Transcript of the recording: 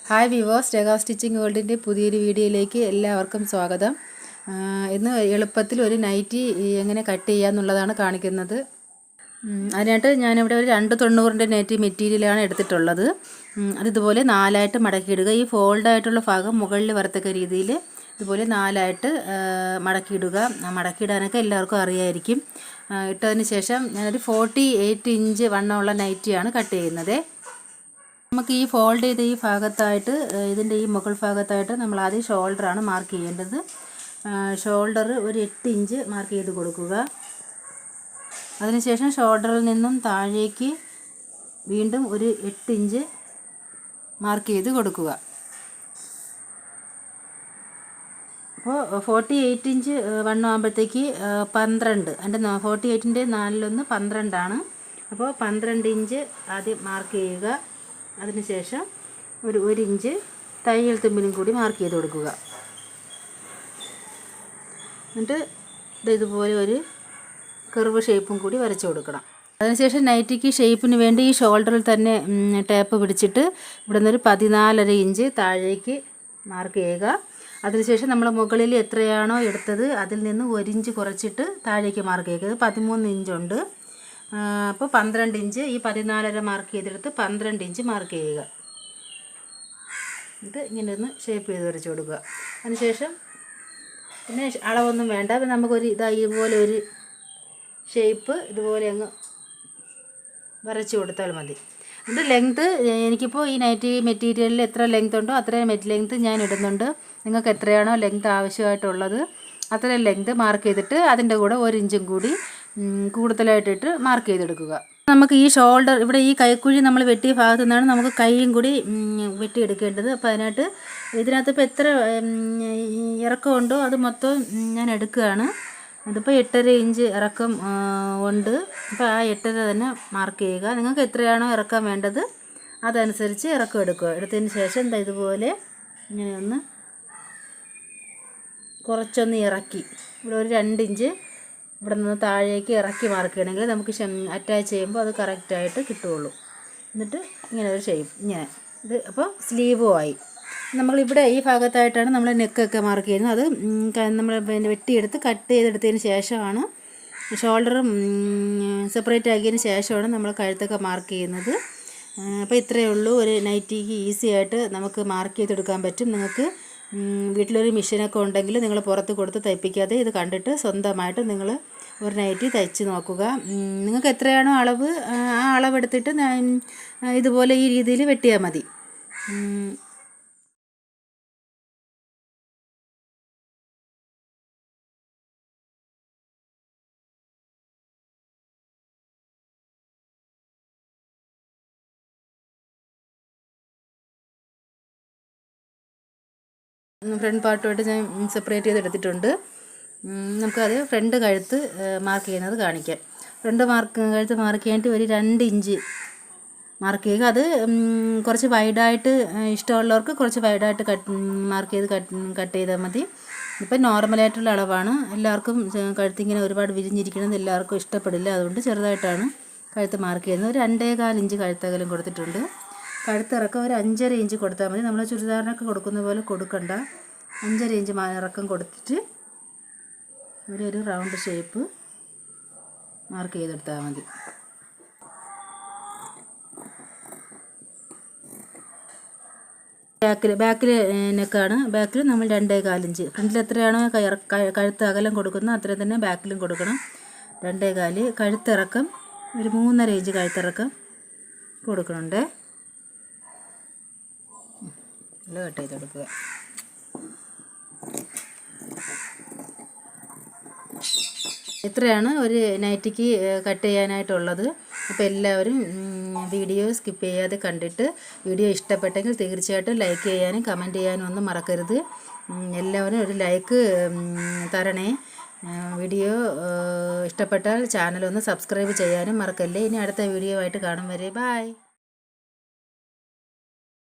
Hi viewers, രേഖ stitching വേൾഡിൻ്റെ പുതിയൊരു വീഡിയോയിലേക്ക് എല്ലാവർക്കും സ്വാഗതം. ഇന്ന് എളുപ്പത്തിൽ ഒരു നൈറ്റി എങ്ങനെ കട്ട് ചെയ്യാന്നുള്ളതാണ് കാണിക്കുന്നത്. അതിനായിട്ട് ഞാനിവിടെ ഒരു 290 നൈറ്റി മെറ്റീരിയലാണ് എടുത്തിട്ടുള്ളത്. അതിതുപോലെ 4ആയിട്ട് മടക്കിയിടുക. ഈ ഫോൾഡായിട്ടുള്ള ഭാഗം മുകളിൽ വരത്തക്ക രീതിയിൽ ഇതുപോലെ 4ആയിട്ട് മടക്കിയിടുക. മടക്കിയിടാനൊക്കെ എല്ലാവർക്കും അറിയായിരിക്കും. ഇട്ടതിന് ശേഷം ഞാനൊരു 48 ഇഞ്ച് വണ്ണമുള്ള നൈറ്റിയാണ് കട്ട് ചെയ്യുന്നത്. നമുക്ക് ഈ ഫോൾഡ് ചെയ്ത ഈ ഭാഗത്തായിട്ട് ഇതിൻ്റെ ഈ മുകൾ ഭാഗത്തായിട്ട് നമ്മൾ ആദ്യം ഷോൾഡറാണ് മാർക്ക് ചെയ്യേണ്ടത്. ഷോൾഡർ ഒരു 8 ഇഞ്ച് മാർക്ക് ചെയ്ത് കൊടുക്കുക. അതിനുശേഷം ഷോൾഡറിൽ നിന്നും താഴേക്ക് വീണ്ടും ഒരു 8 ഇഞ്ച് മാർക്ക് ചെയ്ത് കൊടുക്കുക. അപ്പോൾ 48 ഇഞ്ച് വണ്ണമാകുമ്പോഴത്തേക്ക് 12, എൻ്റെ 48ൻ്റെ 4 12 അപ്പോൾ 12 ഇഞ്ച് ആദ്യം മാർക്ക് ചെയ്യുക. അതിനുശേഷം ഒരു 1 ഇഞ്ച് തയ്യൽ തുമ്പിനും കൂടി മാർക്ക് ചെയ്ത് കൊടുക്കുക. എന്നിട്ട് ഇതുപോലെ ഒരു കർവ് ഷേപ്പും കൂടി വരച്ചു കൊടുക്കണം. അതിനുശേഷം നൈറ്റിക്ക് ഷേപ്പിന് വേണ്ടി ഈ ഷോൾഡറിൽ തന്നെ ടേപ്പ് പിടിച്ചിട്ട് ഇവിടെ നിന്നൊരു 14.5 ഇഞ്ച് താഴേക്ക് മാർക്ക് ചെയ്യുക. അതിനുശേഷം നമ്മൾ മുകളിൽ എത്രയാണോ എടുത്തത് അതിൽ നിന്ന് 1 ഇഞ്ച് കുറച്ചിട്ട് താഴേക്ക് മാർക്ക് ചെയ്യുക. 13 ഇഞ്ചുണ്ട്. അപ്പോൾ 12 ഇഞ്ച് ഈ 14.5 മാർക്ക് ചെയ്തെടുത്ത് 12 ഇഞ്ച് മാർക്ക് ചെയ്യുക. ഇത് ഇങ്ങനെ ഒന്ന് ഷേപ്പ് ചെയ്ത് വരച്ച് കൊടുക്കുക. അതിനുശേഷം പിന്നെ അളവൊന്നും വേണ്ട. നമുക്കൊരു ഇതുപോലെ ഒരു ഷേപ്പ് ഇതുപോലെ അങ്ങ് വരച്ച് കൊടുത്താൽ മതി. എന്നിട്ട് ലെങ്ത്ത് എനിക്കിപ്പോൾ ഈ നൈറ്റി മെറ്റീരിയലിൽ എത്ര ലെങ്ത് ഉണ്ടോ അത്രയും ലെങ്ത്ത് ഞാൻ ഇടുന്നുണ്ട്. നിങ്ങൾക്ക് എത്രയാണോ ലെങ്ത്ത് ആവശ്യമായിട്ടുള്ളത് അത്രയും ലെങ്ത്ത് മാർക്ക് ചെയ്തിട്ട് അതിൻ്റെ കൂടെ 1 ഇഞ്ചും കൂടി കൂടുതലായിട്ടിട്ട് മാർക്ക് ചെയ്തെടുക്കുക. നമുക്ക് ഈ ഷോൾഡർ ഇവിടെ ഈ കൈക്കുഴി നമ്മൾ വെട്ടിയ ഭാഗത്തു നിന്നാണ് നമുക്ക് കൈയും കൂടി വെട്ടിയെടുക്കേണ്ടത്. അപ്പോൾ അതിനായിട്ട് ഇതിനകത്ത് ഇപ്പോൾ എത്ര ഇറക്കമുണ്ടോ അത് മൊത്തം ഞാൻ എടുക്കുകയാണ്. അതിപ്പോൾ 8.5 ഇഞ്ച് ഇറക്കം ഉണ്ട്. അപ്പോൾ ആ 8.5 തന്നെ മാർക്ക് ചെയ്യുക. നിങ്ങൾക്ക് എത്രയാണോ ഇറക്കം വേണ്ടത് അതനുസരിച്ച് ഇറക്കം എടുക്കുക. എടുത്തതിന് ശേഷം ഇതുപോലെ ഇങ്ങനെ ഒന്ന് കുറച്ചൊന്ന് ഇറക്കി ഇവിടെ ഒരു 2 ഇഞ്ച് ഇവിടെ നിന്ന് താഴേക്ക് ഇറക്കി മാർക്ക് ചെയ്യണമെങ്കിൽ നമുക്ക് അറ്റാച്ച് ചെയ്യുമ്പോൾ അത് കറക്റ്റായിട്ട് കിട്ടുകയുള്ളൂ. എന്നിട്ട് ഇങ്ങനെ ഒരു ഷേപ്പ് ഇങ്ങനെ ഇത് അപ്പോൾ സ്ലീവും ആയി. നമ്മളിവിടെ ഈ ഭാഗത്തായിട്ടാണ് നമ്മൾ നെക്കൊക്കെ മാർക്ക് ചെയ്യുന്നത്. അത് നമ്മൾ പിന്നെ വെട്ടിയെടുത്ത് കട്ട് ചെയ്തെടുത്തതിന് ശേഷമാണ് ഷോൾഡർ സെപ്പറേറ്റ് ആക്കിയതിന് ശേഷമാണ് നമ്മൾ കഴുത്തൊക്കെ മാർക്ക് ചെയ്യുന്നത്. അപ്പോൾ ഇത്രയേ ഉള്ളൂ. ഒരു നൈറ്റിക്ക് ഈസി ആയിട്ട് നമുക്ക് മാർക്ക് ചെയ്തെടുക്കാൻ പറ്റും. നിങ്ങൾക്ക് വീട്ടിലൊരു മെഷീനൊക്കെ ഉണ്ടെങ്കിൽ നിങ്ങൾ പുറത്ത് കൊടുത്ത് തയ്പ്പിക്കാതെ ഇത് കണ്ടിട്ട് സ്വന്തമായിട്ട് നിങ്ങൾ ഒരു നൈറ്റി തയ്ച്ച് നോക്കുക. നിങ്ങൾക്ക് എത്രയാണോ അളവ് ആ അളവെടുത്തിട്ട് ഇതുപോലെ ഈ രീതിയിൽ വെട്ടിയാൽ മതി. ഫ്രണ്ട് പാർട്ടുമായിട്ട് ഞാൻ സെപ്പറേറ്റ് ചെയ്തെടുത്തിട്ടുണ്ട്. നമുക്കത് ഫ്രണ്ട് കഴുത്ത് മാർക്ക് ചെയ്യുന്നത് കാണിക്കാം. ഫ്രണ്ട് കഴുത്ത് മാർക്ക് ചെയ്യാനായിട്ട് ഒരു 2 ഇഞ്ച് മാർക്ക് ചെയ്യുക. അത് കുറച്ച് വൈഡായിട്ട് ഇഷ്ടമുള്ളവർക്ക് കുറച്ച് വൈഡായിട്ട് മാർക്ക് ചെയ്ത് കട്ട് ചെയ്താൽ മതി. ഇപ്പം നോർമലായിട്ടുള്ള അളവാണ്. എല്ലാവർക്കും കഴുത്തിങ്ങനെ ഒരുപാട് വിരിഞ്ഞിരിക്കണമെന്ന് എല്ലാവർക്കും ഇഷ്ടപ്പെടില്ല. അതുകൊണ്ട് ചെറുതായിട്ടാണ് കഴുത്ത് മാർക്ക് ചെയ്യുന്നത്. ഒരു 2.25 ഇഞ്ച് കഴുത്തകലം കൊടുത്തിട്ടുണ്ട്. കഴുത്തിറക്കം ഒരു 5.5 ഇഞ്ച് കൊടുത്താൽ മതി. നമ്മൾ ചുരിദാറിനൊക്കെ കൊടുക്കുന്ന പോലെ കൊടുക്കണ്ട. 5.5 ഇഞ്ച് ഇറക്കം കൊടുത്തിട്ട് ഒരു റൗണ്ട് ഷേപ്പ് മാർക്ക് ചെയ്തെടുത്താൽ മതി. ബാക്കിൽ നെക്കാണ്. ബാക്കിൽ നമ്മൾ 2.25 ഇഞ്ച്. ഫ്രണ്ടിൽ എത്രയാണോ കഴുത്ത് അകലം കൊടുക്കുന്നത് അത്രയും തന്നെ ബാക്കിലും കൊടുക്കണം. 2.25 കഴുത്തിറക്കം ഒരു 3.5 ഇഞ്ച് കഴുത്തിറക്കം കൊടുക്കണുണ്ട്. കട്ട് ചെയ്തെടുക്കുക. ഇത്രയാണ് ഒരു നൈറ്റിക്ക് കട്ട് ചെയ്യാനായിട്ടുള്ളത്. അപ്പോൾ എല്ലാവരും വീഡിയോ സ്കിപ്പ് ചെയ്യാതെ കണ്ടിട്ട് വീഡിയോ ഇഷ്ടപ്പെട്ടെങ്കിൽ തീർച്ചയായിട്ടും ലൈക്ക് ചെയ്യാനും കമൻറ്റ് ചെയ്യാനും ഒന്നും മറക്കരുത്. എല്ലാവരും ഒരു ലൈക്ക് തരണേ. വീഡിയോ ഇഷ്ടപ്പെട്ടാൽ ചാനലൊന്ന് സബ്സ്ക്രൈബ് ചെയ്യാനും മറക്കല്ലേ. ഇനി അടുത്ത വീഡിയോ ആയിട്ട് കാണും വരെ ബായ്.